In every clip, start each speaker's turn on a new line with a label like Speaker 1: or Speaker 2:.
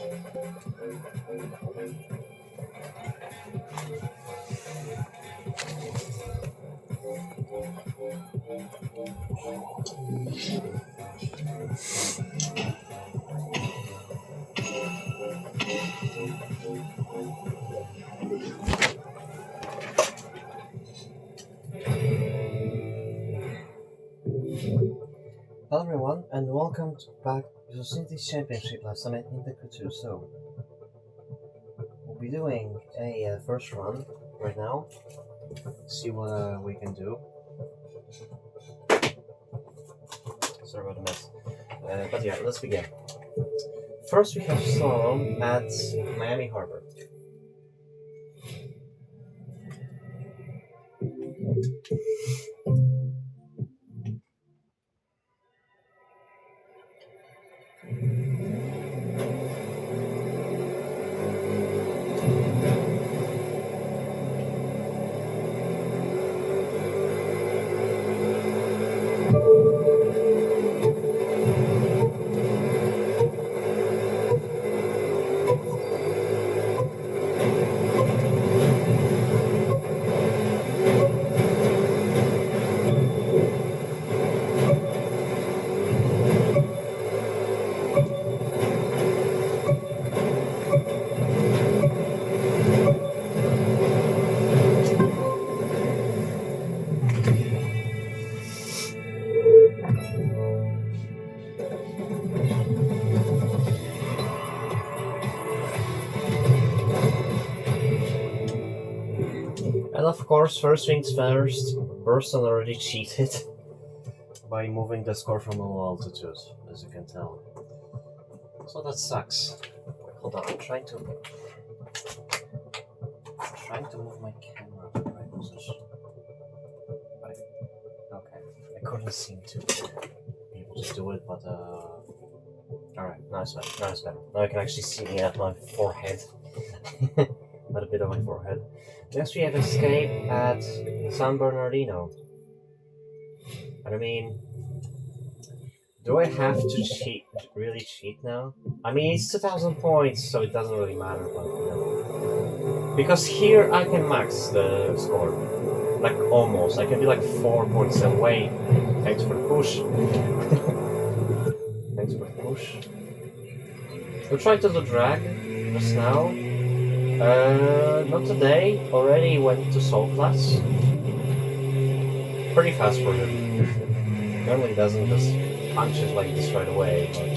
Speaker 1: Hello everyone, and welcome back to the Cities Championship Live Summit in the Couture Zone. We'll be doing a first run right now, see what we can do. Sorry about the mess. But yeah, let's begin. First we have slalom at Miami Harbor. And of course, first things first, Burston already cheated by moving the score from a low altitude, as you can tell. So that sucks. Wait, hold on, I'm trying to move my camera to the right position. Right. Okay. I couldn't seem to be able to do it, but alright, now it's better. Now I can actually see my forehead. Not a bit of my forehead. Next we have Escape at San Bernardino. And I mean, do I have to really cheat now? I mean, it's 2,000 points, so it doesn't really matter, but you know. Because here I can max the score. Like, almost. I can be like 4 points away. Thanks for the push. Thanks for the push. We'll try to do drag just now. Not today. Already went to Soul Class. Pretty fast for him. Normally doesn't just punch it like this right away, but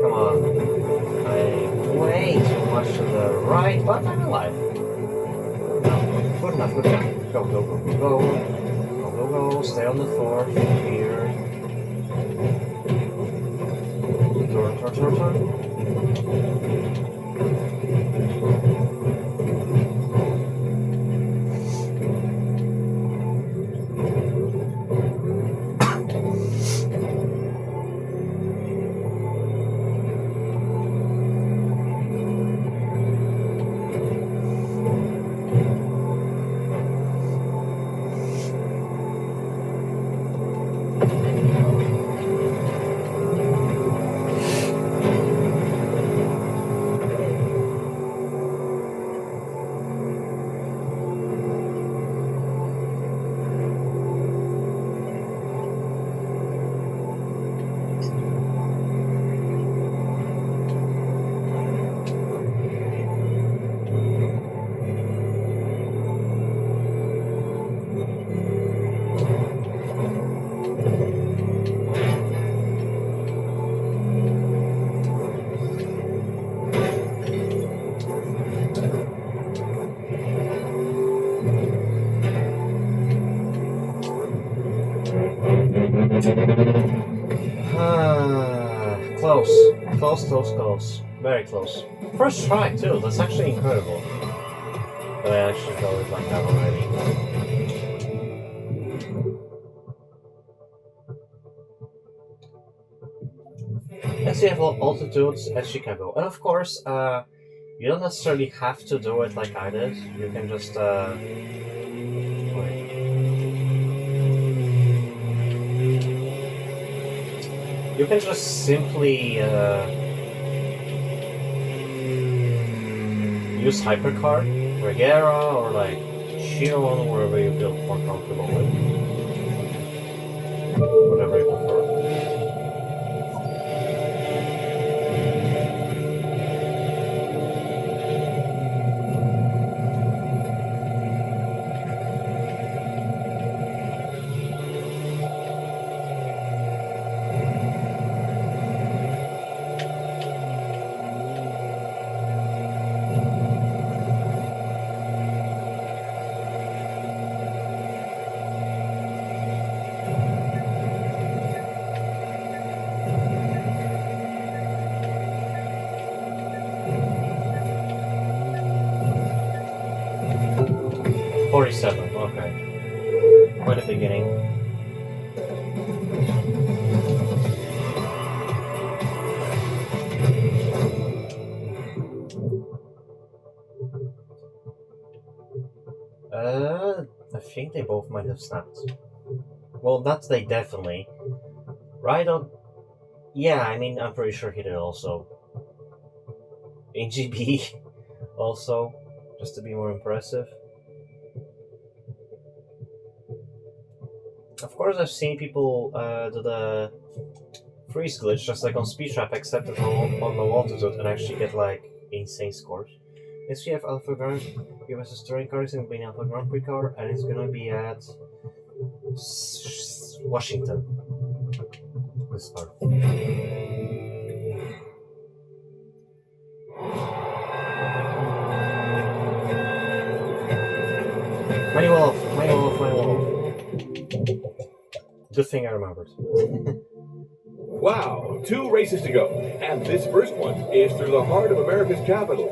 Speaker 1: come on. I'm way too much to the right, but I'm alive. No, good enough. Go. Stay on the floor. Here. Turn. Close. Very close. First try too, that's actually incredible. But I actually got it like that already. Yes, you have altitudes at Chicago. And of course, you don't necessarily have to do it like I did. You can just wait. You can just simply use Hypercar, Regera, or like Chiron, wherever you feel more comfortable with. Whatever you prefer. $47, okay. Quite a beginning. I think they both might have snapped. Well, that's they definitely. Right on. Yeah, I mean, I'm pretty sure he did also. AGB also, just to be more impressive. Of course, I've seen people do the freeze glitch just like on Speedtrap, except on low altitude, and actually get like insane scores. Yes, we have Alpha Grand. We have a touring car. It's going to be an Alpha Grand Prix car, and it's going to be at Washington. This car. Manual off. Good thing I remembered.
Speaker 2: Wow, 2 races to go, and this first one is through the heart of America's capital.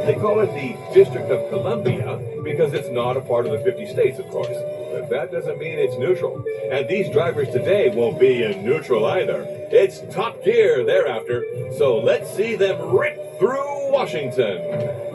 Speaker 2: They call it the District of Columbia because it's not a part of the 50 states, of course. But that doesn't mean it's neutral. And these drivers today won't be in neutral either. It's top gear thereafter, so let's see them rip through Washington.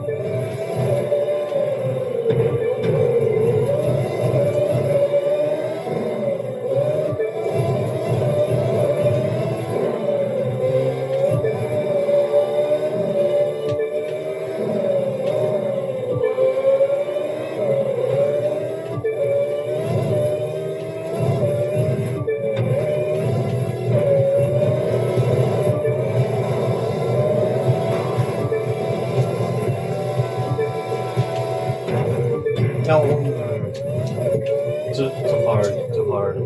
Speaker 1: No, too hard.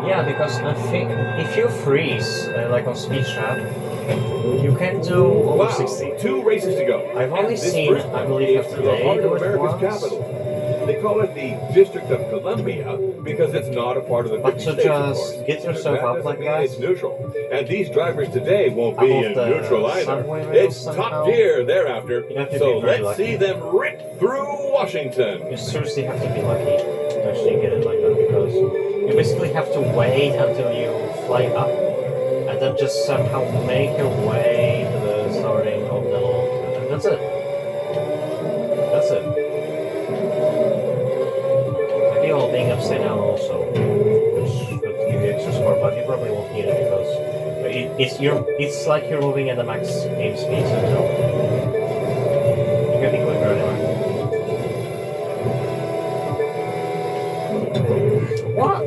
Speaker 1: Yeah, because I think if you freeze, like on Speedtrap, you can do over 60.
Speaker 2: 2 races to go.
Speaker 1: I've only seen, I believe,
Speaker 2: through the heart of America's
Speaker 1: once.
Speaker 2: capital. They call it the District of Columbia because it's not a part of the 50
Speaker 1: But to
Speaker 2: states,
Speaker 1: just
Speaker 2: of course.
Speaker 1: get yourself
Speaker 2: That
Speaker 1: up
Speaker 2: doesn't
Speaker 1: like
Speaker 2: mean
Speaker 1: that,
Speaker 2: it's neutral. And these drivers today won't be
Speaker 1: above
Speaker 2: in
Speaker 1: the
Speaker 2: neutral either.
Speaker 1: subway rails
Speaker 2: It's
Speaker 1: somehow,
Speaker 2: top gear thereafter.
Speaker 1: you have to
Speaker 2: So
Speaker 1: be very
Speaker 2: let's
Speaker 1: lucky.
Speaker 2: see them rip through Washington.
Speaker 1: You seriously have to be lucky to actually get it like that, because you basically have to wait until you fly up and then just somehow make your way to the starting of the level, and that's it. That's it. Maybe all being upside down also, which could give you extra score, but you probably won't need it because it's like you're moving at the max game speed, so you know you can be quicker anyway. What?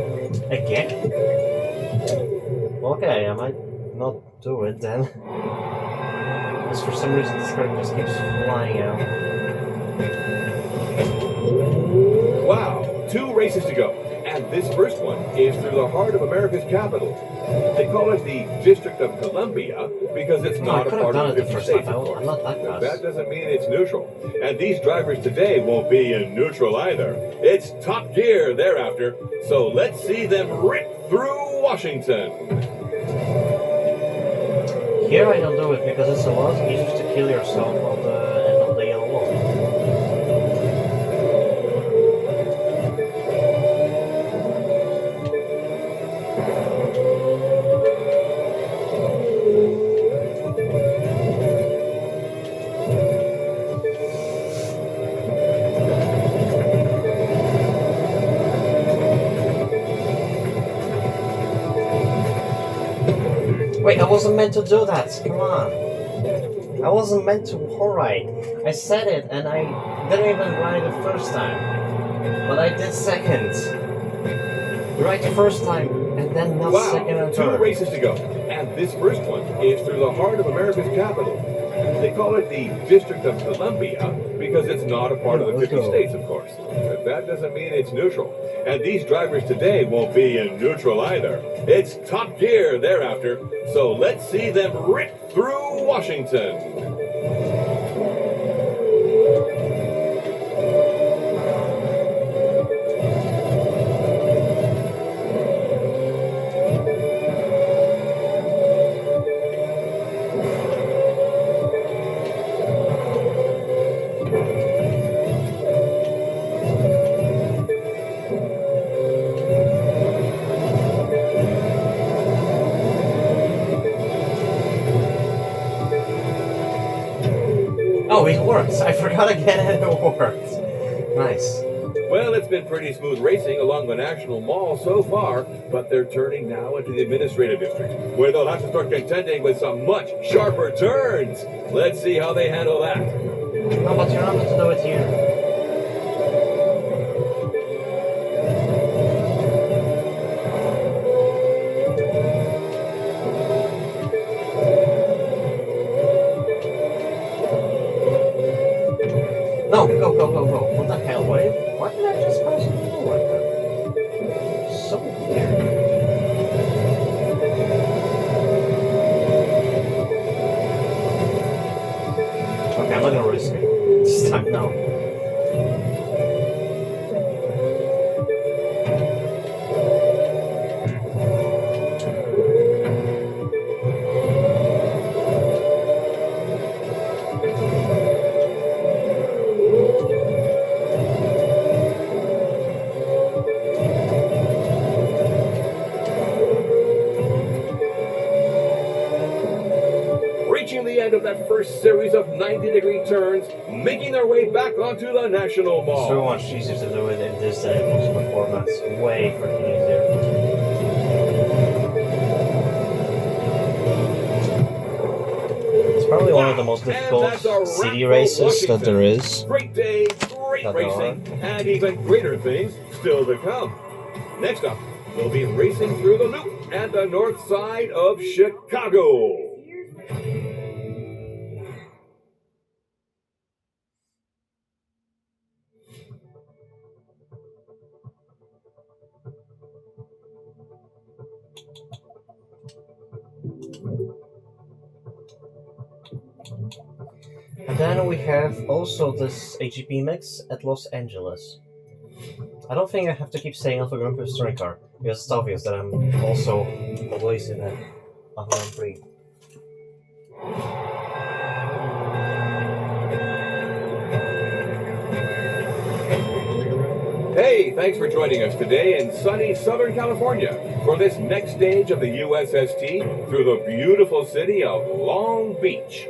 Speaker 1: Again? Okay, I might not do it then. Because for some reason this card just keeps flying out.
Speaker 2: Wow, 2 races to go. And this first one is through the heart of America's capital. They call it the District of Columbia because it's not a part of the 50 states, of course.
Speaker 1: I'm not that
Speaker 2: But
Speaker 1: fast.
Speaker 2: that doesn't mean it's neutral. And these drivers today won't be in neutral either. It's top gear thereafter. So let's see them rip through Washington.
Speaker 1: Here I don't do it because it's a lot easier to kill yourself on the end of the yellow wall. wasn't meant to do that. Come on. I wasn't meant to. Alright. I said it and I didn't even write it first time. But I did second. Right the first time and then not
Speaker 2: Wow,
Speaker 1: second and
Speaker 2: 2
Speaker 1: third.
Speaker 2: races to go. And this first one is through the heart of America's capital. They call it the District of Columbia because it's not a part of the 50 states, of course. But that doesn't mean it's neutral. And these drivers today won't be in neutral either. It's top gear thereafter. So let's see them rip through Washington.
Speaker 1: Oh, it works. I forgot again and it worked. Nice.
Speaker 2: Well, it's been pretty smooth racing along the National Mall so far, but they're turning now into the Administrative District, where they'll have to start contending with some much sharper turns. Let's see how they handle that.
Speaker 1: No, but you're not meant to do it here. No, go, go, go, go. What the hell? Why did I just pass it through like that? So weird. Okay, I'm not gonna risk it. This time, no.
Speaker 2: Reaching the end of that first series of 90-degree turns, making their way back onto the National Mall.
Speaker 1: So much easier to do it in this than it was before. That's way freaking easier. It's probably one of the most difficult
Speaker 2: And that's a wrap
Speaker 1: city
Speaker 2: for
Speaker 1: races that there
Speaker 2: Washington.
Speaker 1: is.
Speaker 2: Great day, great
Speaker 1: That there
Speaker 2: racing, and even greater things still to come. Next up, we'll be racing through the Loop and the north side of Chicago.
Speaker 1: And then we have also this AGP mix at Los Angeles. I don't think I have to keep saying Alpha Grand Prix Touring Car, because it's obvious that I'm also racing at a Grand Prix.
Speaker 2: Hey, thanks for joining us today in sunny Southern California for this next stage of the USST through the beautiful city of Long Beach.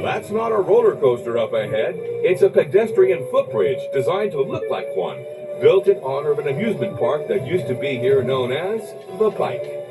Speaker 2: That's not a roller coaster up ahead. It's a pedestrian footbridge designed to look like one, built in honor of an amusement park that used to be here known as the Pike.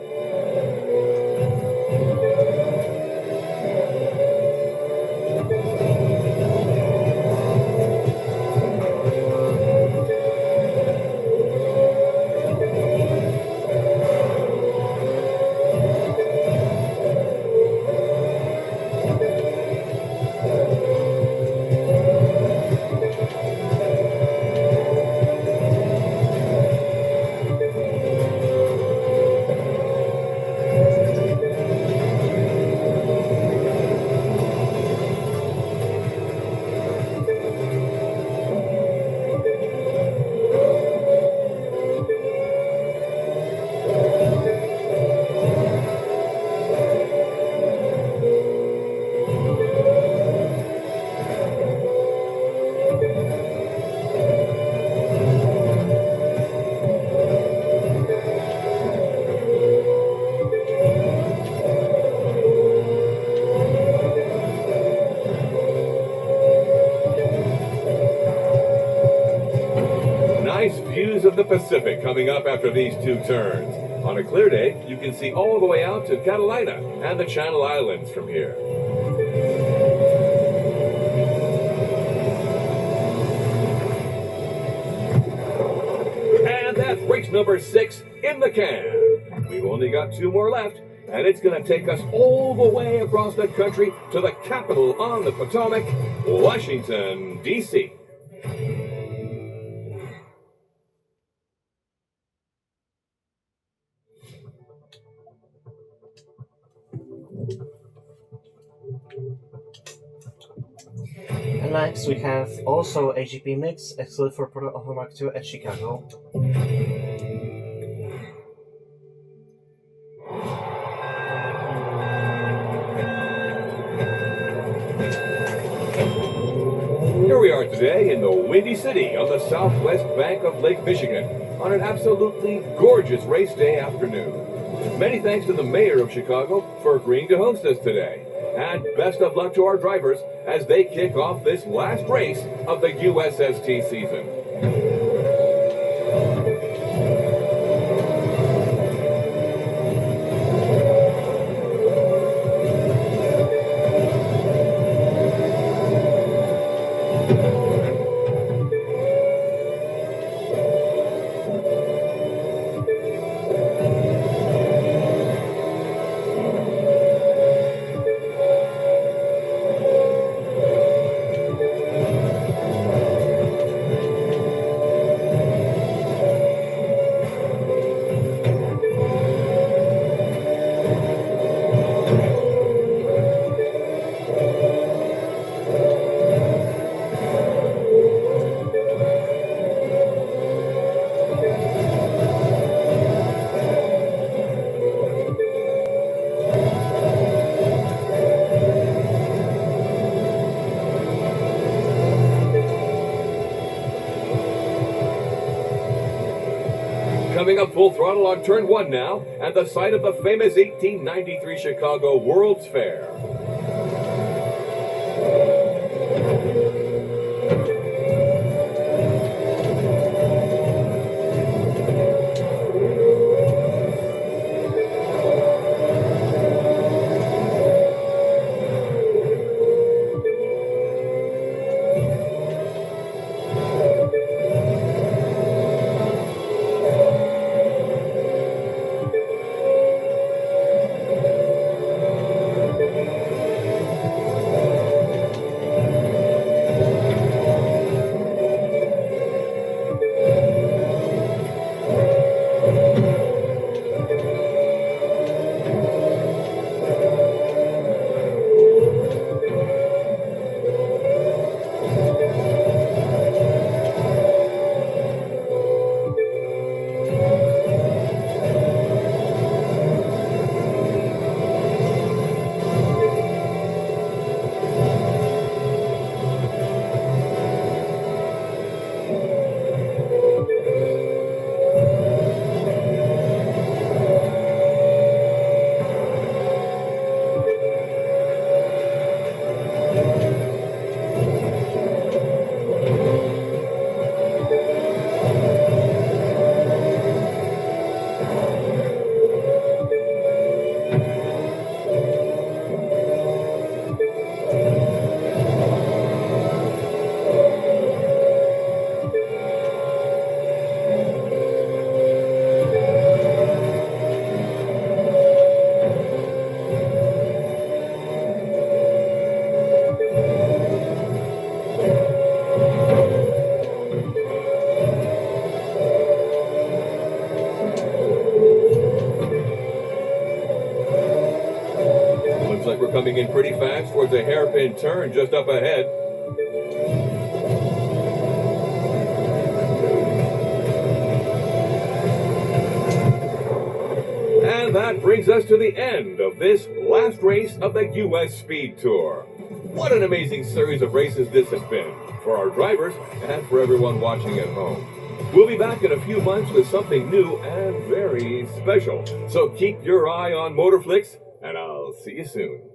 Speaker 2: nice views of the Pacific coming up after these two turns. On a clear day, you can see all the way out to Catalina and the Channel Islands from here. And that's race number 6 in the can. We've only got 2 more left, and it's going to take us all the way across the country to the capital on the Potomac, Washington, D.C.
Speaker 1: And next we have also AGP Mix, exclusive for Proto Mark II at Chicago.
Speaker 2: Here we are today in the Windy City on the southwest bank of Lake Michigan on an absolutely gorgeous race day afternoon. Many thanks to the mayor of Chicago for agreeing to host us today. And best of luck to our drivers as they kick off this last race of the USST season. Coming up full throttle on turn 1 now, and the site of the famous 1893 Chicago World's Fair. Looks like we're coming in pretty fast towards a hairpin turn just up ahead. And that brings us to the end of this last race of the U.S. Speed Tour. What an amazing series of races this has been for our drivers and for everyone watching at home. We'll be back in a few months with something new and very special. So keep your eye on Motorflix, and I'll see you soon.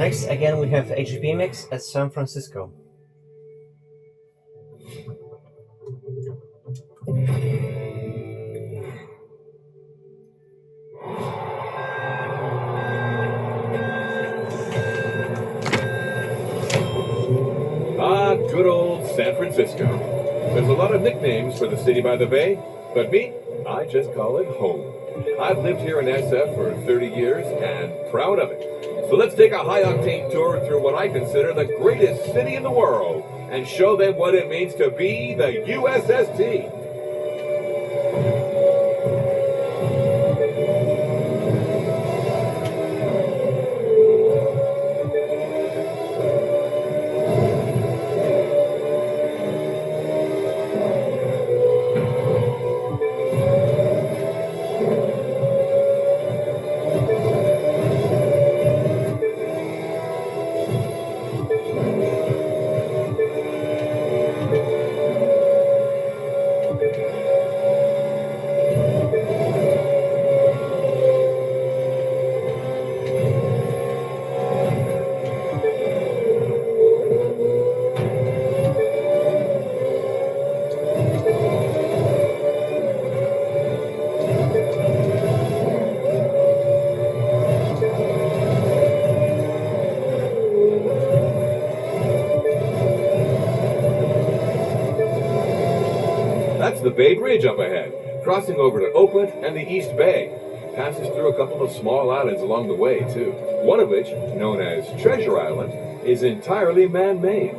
Speaker 1: Next, again, we have AGP Mix at San Francisco.
Speaker 2: Ah, good old San Francisco. There's a lot of nicknames for the city by the bay, but me, I just call it home. I've lived here in SF for 30 years and proud of it. So let's take a high-octane tour through what I consider the greatest city in the world and show them what it means to be the USST. That's the Bay Bridge up ahead, crossing over to Oakland and the East Bay. Passes through a couple of small islands along the way, too. One of which, known as Treasure Island, is entirely man-made.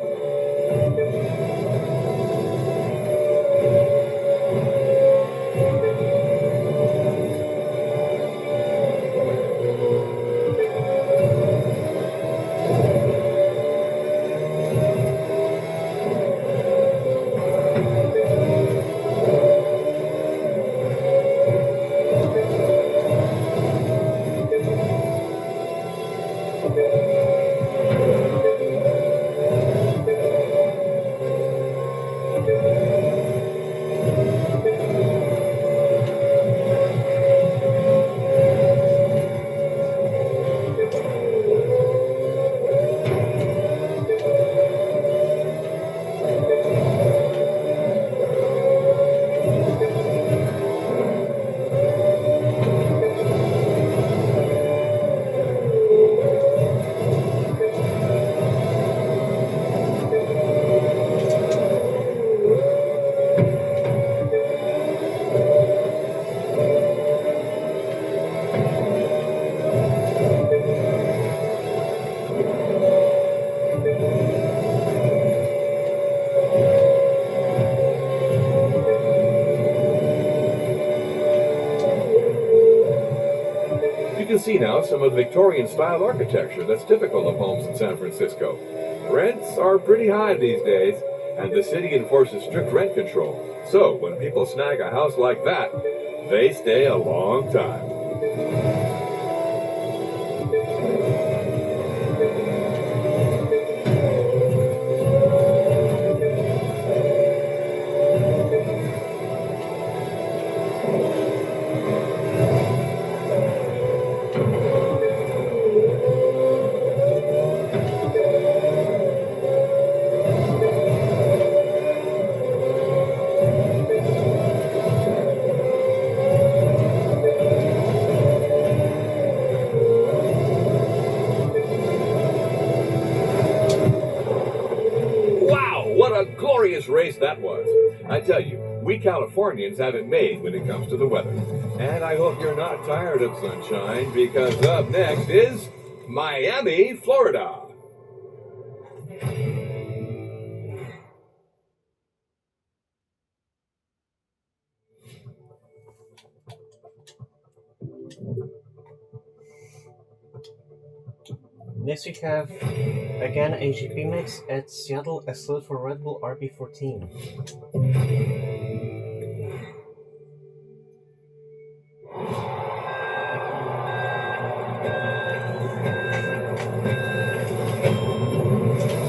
Speaker 2: You can see now some of the Victorian-style architecture that's typical of homes in San Francisco. Rents are pretty high these days, and the city enforces strict rent control. So when people snag a house like that, they stay a long time. What a glorious race that was. I tell you, we Californians have it made when it comes to the weather. And I hope you're not tired of sunshine, because up next is Miami, Florida.
Speaker 1: Next we have, again, AGP Mix at Seattle, a slot for Red Bull RB14.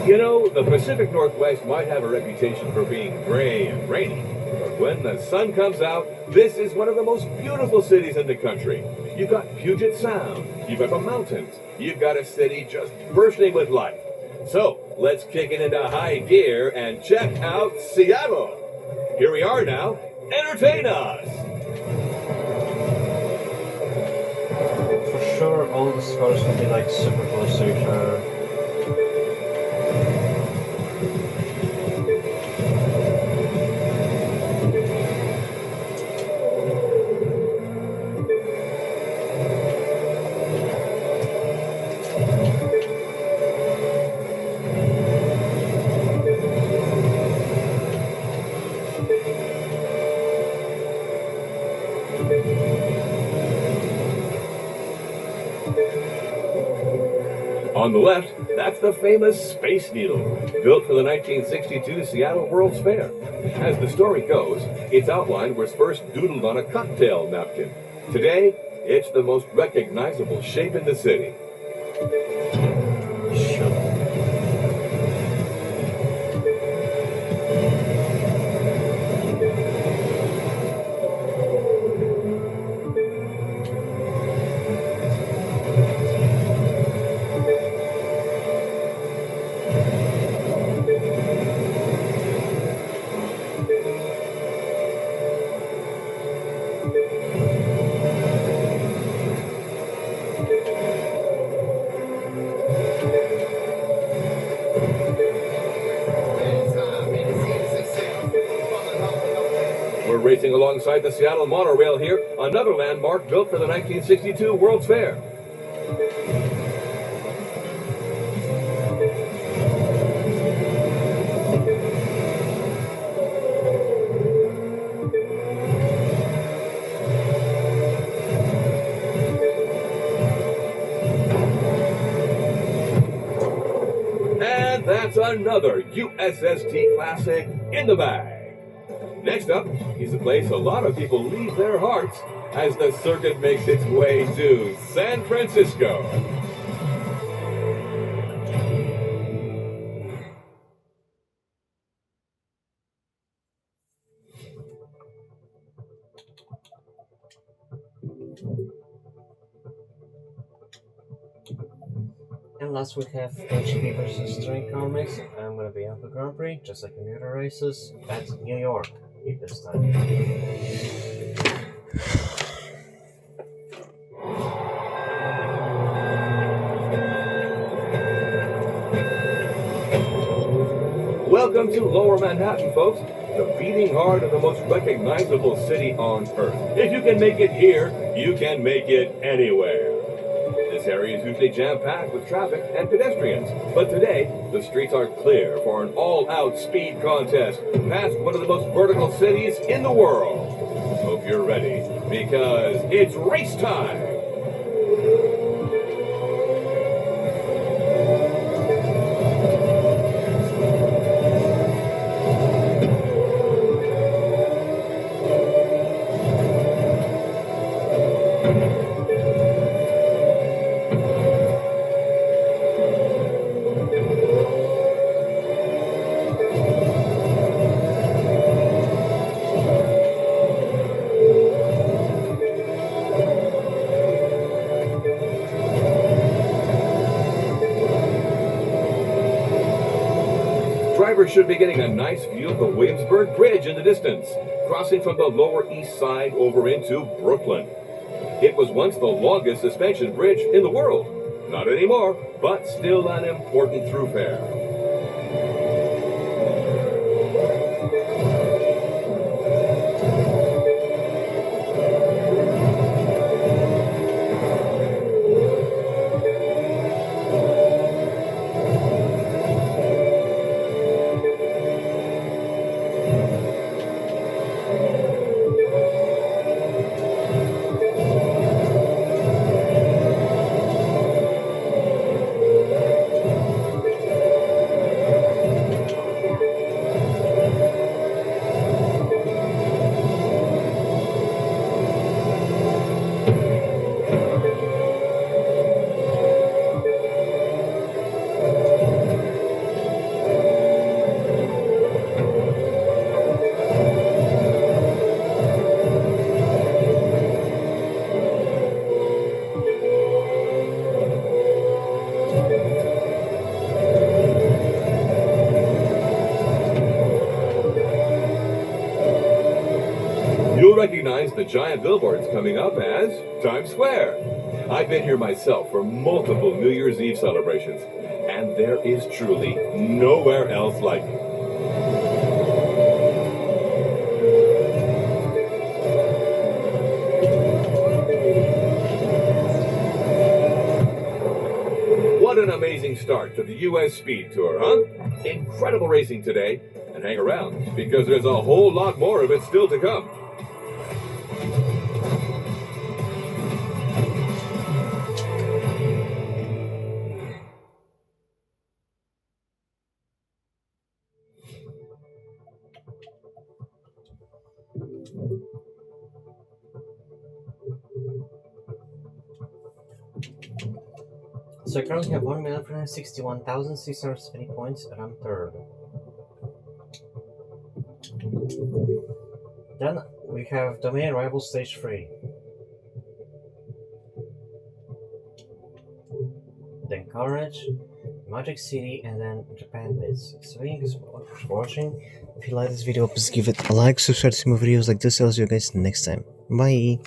Speaker 2: You know, the Pacific Northwest might have a reputation for being gray and rainy, but when the sun comes out, this is one of the most beautiful cities in the country. You've got Puget Sound, you've got the mountains, you've got a city just bursting with life. So let's kick it into high gear and check out Seattle. Here we are now. Entertain us!
Speaker 1: For sure, all the scores will be like super close to each other.
Speaker 2: On the left, that's the famous Space Needle, built for the 1962 Seattle World's Fair. As the story goes, its outline was first doodled on a cocktail napkin. Today, it's the most recognizable shape in the city.
Speaker 1: Sure.
Speaker 2: We're racing alongside the Seattle monorail here, another landmark built for the 1962 World's Fair. And that's another USST classic in the bag. Next up is a place a lot of people leave their hearts as the circuit makes its way to San Francisco.
Speaker 1: And last we have HB versus Touring Car Mix. I'm gonna be at the Grand Prix, just like in the other races, at New York this time.
Speaker 2: Welcome to Lower Manhattan, folks, the beating heart of the most recognizable city on earth. If you can make it here, you can make it anywhere. This area is usually jam-packed with traffic and pedestrians, but today, the streets are clear for an all-out speed contest past one of the most vertical cities in the world. Hope you're ready, because it's race time! Drivers should be getting a nice view of the Williamsburg Bridge in the distance, crossing from the Lower East Side over into Brooklyn. It was once the longest suspension bridge in the world. Not anymore, but still an important thoroughfare. You'll recognize the giant billboards coming up as Times Square. I've been here myself for multiple New Year's Eve celebrations, and there is truly nowhere else like it. What an amazing start to the U.S. Speed Tour, huh? Incredible racing today. And hang around, because there's a whole lot more of it still to come.
Speaker 1: So I currently have 1,361,670 points, and I'm third. Then we have Domain Rival Stage 3. Then Courage, Magic City, and then Japan Bits. So thank you so much for watching. If you like this video, please give it a like, subscribe to more videos like this. I'll see you guys next time. Bye!